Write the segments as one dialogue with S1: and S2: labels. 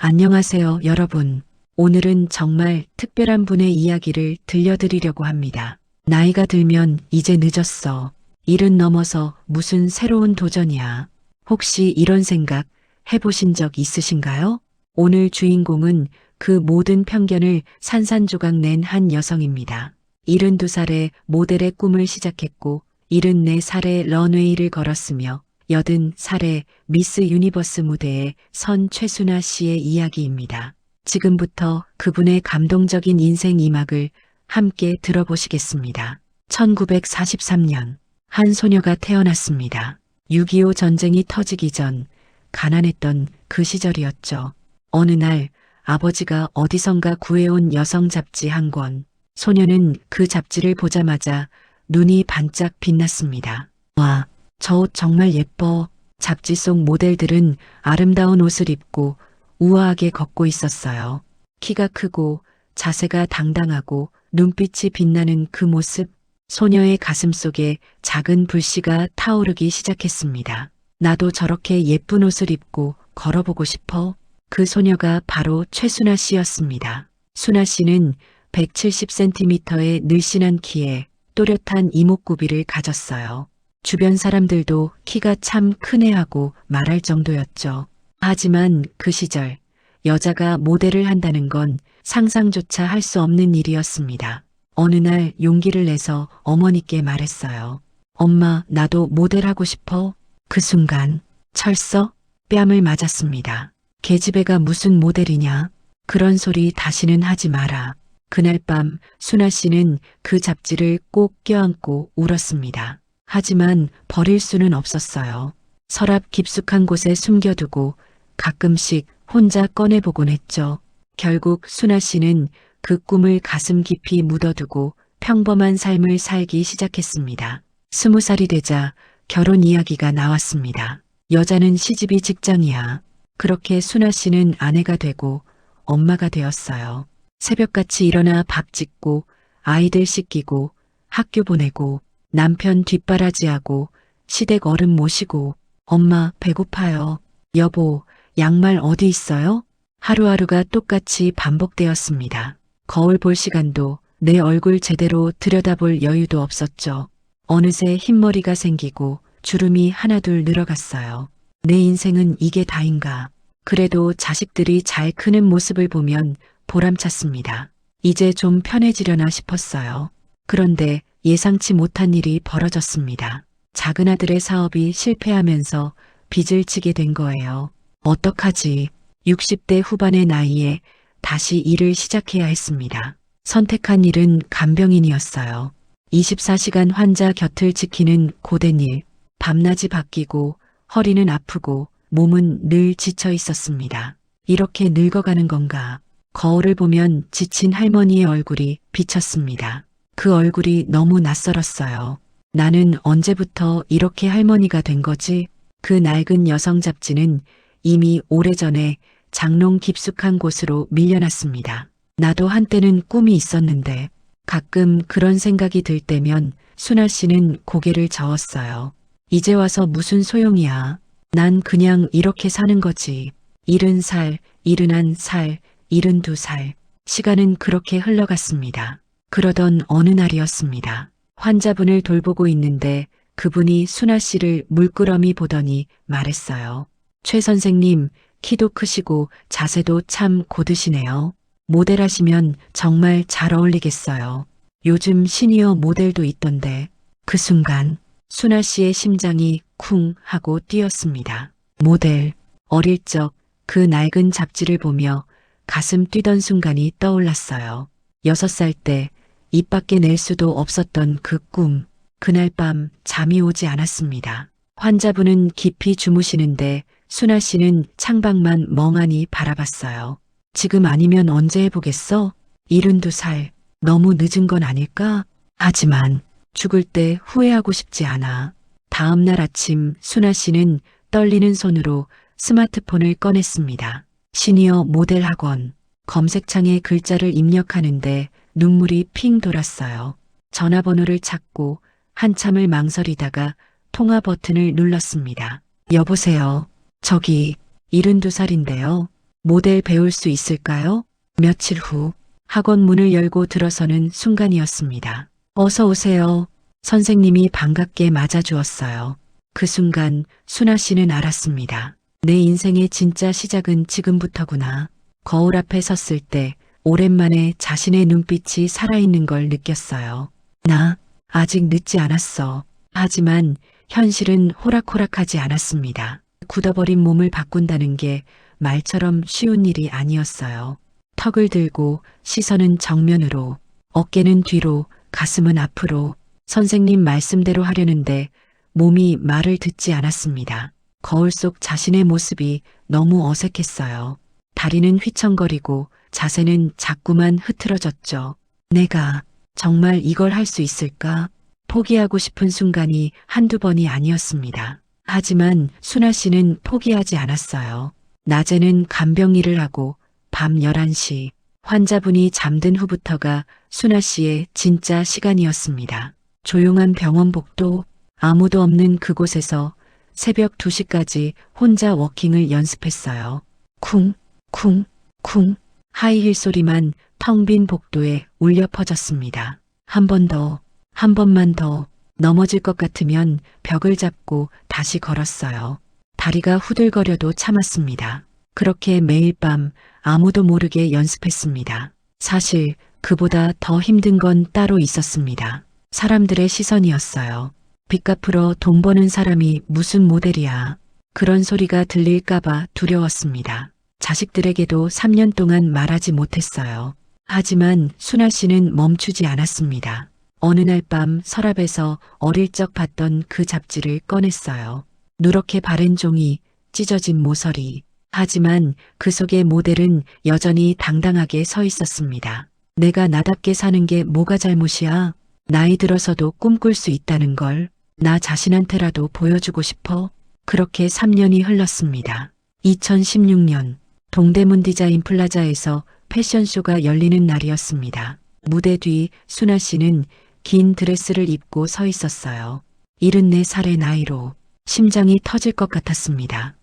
S1: 안녕하세요, 여러분. 오늘은 정말 특별한 분의 이야기를 들려드리려고 합니다. 나이가 들면 이제 늦었어. 일은 넘어서 무슨 새로운 도전이야. 혹시 이런 생각 해보신 적 있으신가요? 오늘 주인공은 그 모든 편견을 산산조각 낸 한 여성입니다. 72살에 모델의 꿈을 시작했고 74살에 런웨이를 걸었으며 80살에 미스 유니버스 무대에 선 최순아 씨의 이야기입니다. 지금부터 그분의 감동적인 인생 이막을 함께 들어보시겠습니다. 1943년 한 소녀가 태어났습니다. 6.25 전쟁이 터지기 전 가난했던 그 시절이었죠. 어느 날 아버지가 어디선가 구해온 여성 잡지 한 권. 소녀는 그 잡지를 보자마자 눈이 반짝 빛났습니다. 와, 저 옷 정말 예뻐. 잡지 속 모델들은 아름다운 옷을 입고 우아하게 걷고 있었어요. 키가 크고 자세가 당당하고 눈빛이 빛나는 그 모습, 소녀의 가슴 속에 작은 불씨가 타오르기 시작했습니다. 나도 저렇게 예쁜 옷을 입고 걸어보고 싶어. 그 소녀가 바로 최순아 씨였습니다. 순아 씨는 170cm의 늘씬한 키에 또렷한 이목구비를 가졌어요. 주변 사람들도 키가 참 크네 하고 말할 정도였죠. 하지만 그 시절 여자가 모델을 한다는 건 상상조차 할 수 없는 일이었습니다. 어느 날 용기를 내서 어머니께 말했어요. 엄마, 나도 모델하고 싶어. 그 순간 철썩 뺨을 맞았습니다. 계집애가 무슨 모델이냐? 그런 소리 다시는 하지 마라. 그날 밤 순아 씨는 그 잡지를 꼭 껴안고 울었습니다. 하지만 버릴 수는 없었어요. 서랍 깊숙한 곳에 숨겨두고 가끔씩 혼자 꺼내보곤 했죠. 결국 순아 씨는 그 꿈을 가슴 깊이 묻어두고 평범한 삶을 살기 시작했습니다. 20살이 되자 결혼 이야기가 나왔습니다. 여자는 시집이 직장이야. 그렇게 순아 씨는 아내가 되고 엄마가 되었어요. 새벽같이 일어나 밥 짓고 아이들 씻기고 학교 보내고 남편 뒷바라지하고 시댁 어른 모시고 엄마 배고파요. 여보 양말 어디 있어요? 하루하루가 똑같이 반복되었습니다. 거울 볼 시간도 내 얼굴 제대로 들여다볼 여유도 없었죠. 어느새 흰머리가 생기고 주름이 하나둘 늘어갔어요. 내 인생은 이게 다인가. 그래도 자식들이 잘 크는 모습을 보면 보람찼습니다. 이제 좀 편해지려나 싶었어요. 그런데 예상치 못한 일이 벌어졌습니다. 작은 아들의 사업이 실패하면서 빚을 지게 된 거예요. 어떡하지? 60대 후반의 나이에 다시 일을 시작해야 했습니다. 선택한 일은 간병인이었어요. 24시간 환자 곁을 지키는 고된 일, 밤낮이 바뀌고 허리는 아프고 몸은 늘 지쳐 있었습니다. 이렇게 늙어가는 건가? 거울을 보면 지친 할머니의 얼굴이 비쳤습니다. 그 얼굴이 너무 낯설었어요. 나는 언제부터 이렇게 할머니가 된 거지? 그 낡은 여성 잡지는 이미 오래전에 장롱 깊숙한 곳으로 밀려났습니다. 나도 한때는 꿈이 있었는데 가끔 그런 생각이 들 때면 순아 씨는 고개를 저었어요. 이제 와서 무슨 소용이야. 난 그냥 이렇게 사는 거지. 70살, 71살, 72살. 시간은 그렇게 흘러갔습니다. 그러던 어느 날이었습니다. 환자분을 돌보고 있는데 그분이 순아 씨를 물끄러미 보더니 말했어요. 최 선생님, 키도 크시고 자세도 참 고드시네요. 모델 하시면 정말 잘 어울리겠어요. 요즘 시니어 모델도 있던데. 그 순간 순아 씨의 심장이 쿵 하고 뛰었습니다. 모델. 어릴 적 그 낡은 잡지를 보며 가슴 뛰던 순간이 떠올랐어요. 6살 때 입 밖에 낼 수도 없었던 그 꿈. 그날 밤 잠이 오지 않았습니다. 환자분은 깊이 주무시는데 순아 씨는 창밖만 멍하니 바라봤어요. 지금 아니면 언제 해보겠어? 72살. 너무 늦은 건 아닐까? 하지만 죽을 때 후회하고 싶지 않아. 다음 날 아침 순아 씨는 떨리는 손으로 스마트폰을 꺼냈습니다. 시니어 모델 학원. 검색창에 글자를 입력하는데 눈물이 핑 돌았어요. 전화번호를 찾고 한참을 망설이다가 통화 버튼을 눌렀습니다. 여보세요. 저기 72살인데요. 모델 배울 수 있을까요? 며칠 후 학원 문을 열고 들어서는 순간이었습니다. 어서 오세요. 선생님이 반갑게 맞아주었어요. 그 순간 순아 씨는 알았습니다. 내 인생의 진짜 시작은 지금부터구나. 거울 앞에 섰을 때 오랜만에 자신의 눈빛이 살아있는 걸 느꼈어요. 나 아직 늦지 않았어. 하지만 현실은 호락호락하지 않았습니다. 굳어버린 몸을 바꾼다는 게 말처럼 쉬운 일이 아니었어요. 턱을 들고 시선은 정면으로, 어깨는 뒤로, 가슴은 앞으로 선생님 말씀대로 하려는데 몸이 말을 듣지 않았습니다. 거울 속 자신의 모습이 너무 어색했어요. 다리는 휘청거리고 자세는 자꾸만 흐트러졌죠. 내가 정말 이걸 할 수 있을까? 포기하고 싶은 순간이 한두 번이 아니었습니다. 하지만 순아 씨는 포기하지 않았어요. 낮에는 간병 일을 하고 밤 11시 환자분이 잠든 후부터가 순아 씨의 진짜 시간이었습니다. 조용한 병원 복도, 아무도 없는 그곳에서 새벽 2시까지 혼자 워킹을 연습했어요. 쿵, 쿵, 쿵. 하이힐 소리만 텅 빈 복도에 울려 퍼졌습니다. 한 번 더, 한 번만 더. 넘어질 것 같으면 벽을 잡고 다시 걸었어요. 다리가 후들거려도 참았습니다. 그렇게 매일 밤 아무도 모르게 연습했습니다. 사실 그보다 더 힘든 건 따로 있었습니다. 사람들의 시선이었어요. 빚 갚으러 돈 버는 사람이 무슨 모델이야. 그런 소리가 들릴까봐 두려웠습니다. 자식들에게도 3년 동안 말하지 못했어요. 하지만 순아 씨는 멈추지 않았습니다. 어느 날 밤 서랍에서 어릴 적 봤던 그 잡지를 꺼냈어요. 누렇게 바랜 종이, 찢어진 모서리. 하지만 그 속의 모델은 여전히 당당하게 서 있었습니다. 내가 나답게 사는 게 뭐가 잘못이야? 나이 들어서도 꿈꿀 수 있다는 걸 나 자신한테라도 보여주고 싶어. 그렇게 3년이 흘렀습니다. 2016년 동대문 디자인 플라자에서 패션쇼가 열리는 날이었습니다. 무대 뒤 순아 씨는 긴 드레스를 입고 서 있었어요. 74살의 나이로 심장이 터질 것 같았습니다.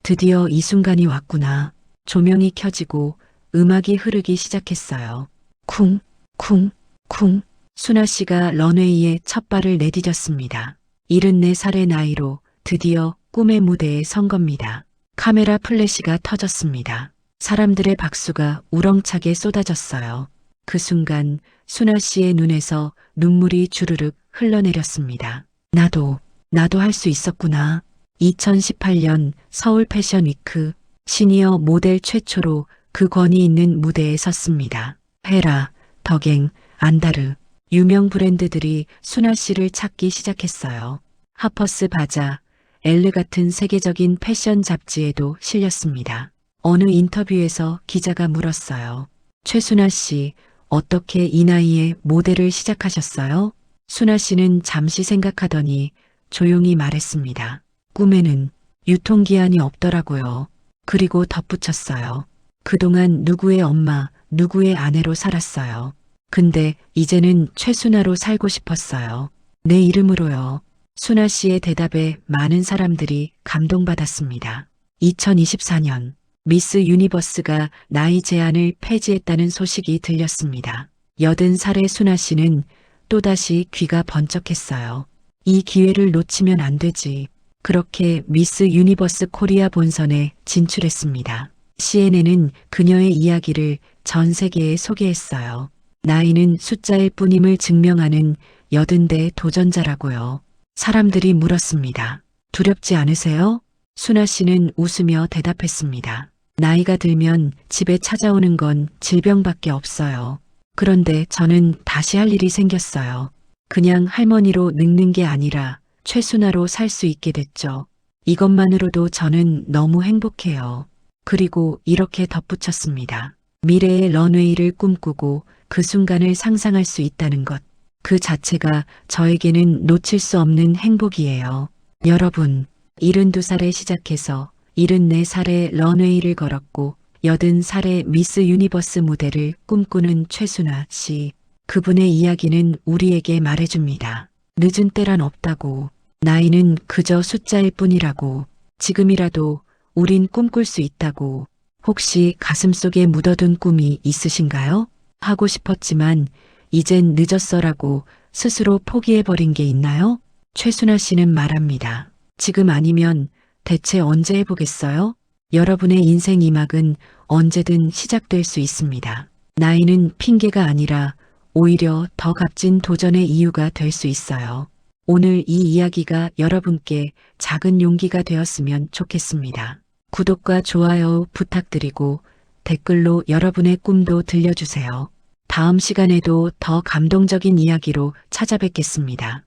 S1: 드디어 이 순간이 왔구나. 조명이 켜지고 음악이 흐르기 시작했어요. 쿵, 쿵, 쿵. 순아 씨가 런웨이에 첫 발을 내디뎠습니다. 74살의 나이로 드디어 꿈의 무대에 선 겁니다. 카메라 플래시가 터졌습니다. 사람들의 박수가 우렁차게 쏟아졌어요. 그 순간 순아 씨의 눈에서 눈물이 주르륵 흘러내렸습니다. 나도 할 수 있었구나. 2018년 서울 패션 위크 시니어 모델 최초로 그 권위 있는 무대에 섰습니다. 헤라, 덕행, 안다르 유명 브랜드들이 순아 씨를 찾기 시작했어요. 하퍼스 바자, 엘르 같은 세계적인 패션 잡지에도 실렸습니다. 어느 인터뷰에서 기자가 물었어요. 최순아 씨, 어떻게 이 나이에 모델을 시작하셨어요? 순아 씨는 잠시 생각하더니 조용히 말했습니다. 꿈에는 유통기한이 없더라고요. 그리고 덧붙였어요. 그동안 누구의 엄마, 누구의 아내로 살았어요. 근데 이제는 최순아로 살고 싶었어요. 내 이름으로요. 순아 씨의 대답에 많은 사람들이 감동받았습니다. 2024년 미스 유니버스가 나이 제한을 폐지했다는 소식이 들렸습니다. 80살의 순아 씨는 또다시 귀가 번쩍했어요. 이 기회를 놓치면 안 되지. 그렇게 미스 유니버스 코리아 본선에 진출했습니다. CNN은 그녀의 이야기를 전 세계에 소개했어요. 나이는 숫자일 뿐임을 증명하는 80대 도전자라고요. 사람들이 물었습니다. 두렵지 않으세요? 순아 씨는 웃으며 대답했습니다. 나이가 들면 집에 찾아오는 건 질병밖에 없어요. 그런데 저는 다시 할 일이 생겼어요. 그냥 할머니로 늙는 게 아니라 최순아로 살 수 있게 됐죠. 이것만으로도 저는 너무 행복해요. 그리고 이렇게 덧붙였습니다. 미래의 런웨이를 꿈꾸고 그 순간을 상상할 수 있다는 것. 그 자체가 저에게는 놓칠 수 없는 행복이에요. 여러분, 72살에 시작해서 74살에 런웨이를 걸었고 80살에 미스 유니버스 무대를 꿈꾸는 최순아 씨. 그분의 이야기는 우리에게 말해줍니다. 늦은 때란 없다고. 나이는 그저 숫자일 뿐이라고. 지금이라도 우린 꿈꿀 수 있다고. 혹시 가슴속에 묻어둔 꿈이 있으신가요? 하고 싶었지만 이젠 늦었어라고 스스로 포기해버린 게 있나요? 최순아 씨는 말합니다. 지금 아니면 대체 언제 해보겠어요? 여러분의 인생 2막은 언제든 시작될 수 있습니다. 나이는 핑계가 아니라 오히려 더 값진 도전의 이유가 될 수 있어요. 오늘 이 이야기가 여러분께 작은 용기가 되었으면 좋겠습니다. 구독과 좋아요 부탁드리고 댓글로 여러분의 꿈도 들려주세요. 다음 시간에도 더 감동적인 이야기로 찾아뵙겠습니다.